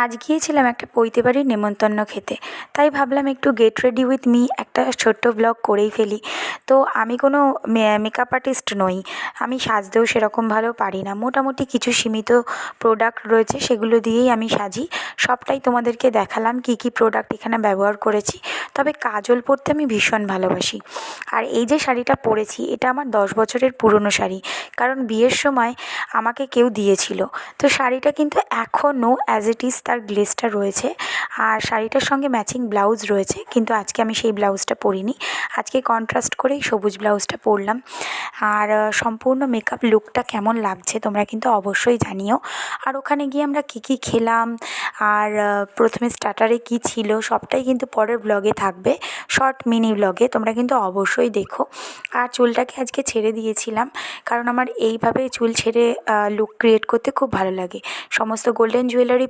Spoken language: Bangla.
আজ গিয়েছিলাম একটা পৈতে বাড়ির নেমন্তন্ন খেতে, তাই ভাবলাম একটু গেট রেডি উইথ মি একটা ছোট্ট ব্লগ করেই ফেলি। তো আমি কোনো মেকআপ আর্টিস্ট নই, আমি সাজতেও সেরকম ভালো পারি না। মোটামুটি কিছু সীমিত প্রোডাক্ট রয়েছে, সেগুলো দিয়েই আমি সাজি। সবটাই তোমাদেরকে দেখালাম কী কী প্রোডাক্ট এখানে ব্যবহার করেছি। তবে কাজল পরতে আমি ভীষণ ভালোবাসি। আর এই যে শাড়িটা পরেছি, এটা আমার 10 বছরের পুরনো শাড়ি, কারণ বিয়ের সময় আমাকে কেউ দিয়েছিল। তো শাড়িটা কিন্তু এখনও অ্যাজ ইট ইজ তার গ্লেজটা রয়েছে, আর শাড়িটার সঙ্গে ম্যাচিং ব্লাউজ রয়েছে, কিন্তু আজকে আমি সেই ব্লাউজটা পরিনি। আজকে কন্ট্রাস্ট করেই সবুজ ব্লাউজটা পরলাম। আর সম্পূর্ণ মেকআপ লুকটা কেমন লাগছে তোমরা কিন্তু অবশ্যই জানিও। আর ওখানে গিয়ে আমরা কী কী খেলাম, আর প্রথমে স্টার্টারে কী ছিল, সবটাই কিন্তু পরের ব্লগে থাকবে, শর্ট মিনি ব্লগে, তোমরা কিন্তু অবশ্যই দেখো। আর চুলটাকে আজকে ছেড়ে দিয়েছিলাম, কারণ আমার এইভাবে চুল ছেড়ে লুক ক্রিয়েট করতে খুব ভালো লাগে। সমস্ত গোল্ডেন জুয়েলারি